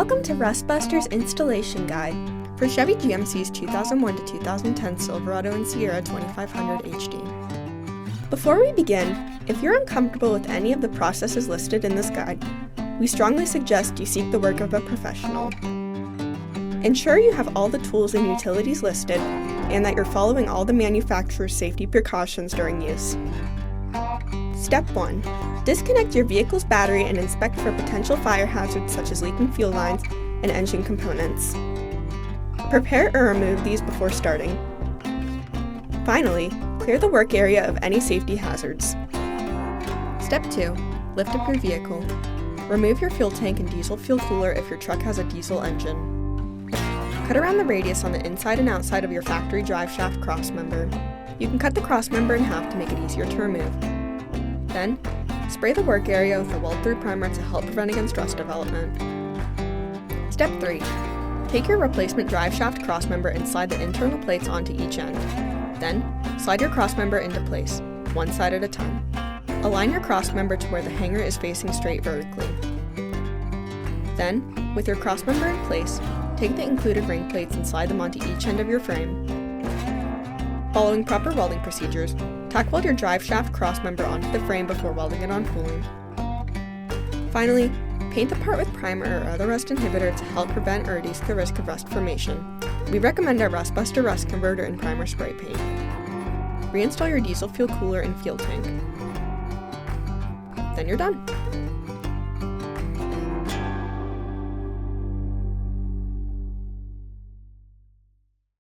Welcome to Rustbuster's Installation Guide for Chevy GMC's 2001 to 2010 Silverado and Sierra 2500 HD. Before we begin, if you're uncomfortable with any of the processes listed in this guide, we strongly suggest you seek the work of a professional. Ensure you have all the tools and utilities listed and that you're following all the manufacturer's safety precautions during use. Step 1. Disconnect your vehicle's battery and inspect for potential fire hazards such as leaking fuel lines and engine components. Prepare or remove these before starting. Finally, clear the work area of any safety hazards. Step 2. Lift up your vehicle. Remove your fuel tank and diesel fuel cooler if your truck has a diesel engine. Cut around the radius on the inside and outside of your factory driveshaft crossmember. You can cut the crossmember in half to make it easier to remove. Then, spray the work area with a weld-through primer to help prevent against rust development. Step 3. Take your replacement driveshaft crossmember and slide the internal plates onto each end. Then, slide your crossmember into place, one side at a time. Align your crossmember to where the hanger is facing straight vertically. Then, with your crossmember in place, take the included ring plates and slide them onto each end of your frame. Following proper welding procedures, tack weld your driveshaft crossmember onto the frame before welding it on cooling. Finally, paint the part with primer or other rust inhibitor to help prevent or reduce the risk of rust formation. We recommend our Rustbuster Rust Converter and Primer Spray Paint. Reinstall your diesel fuel cooler and fuel tank. Then you're done.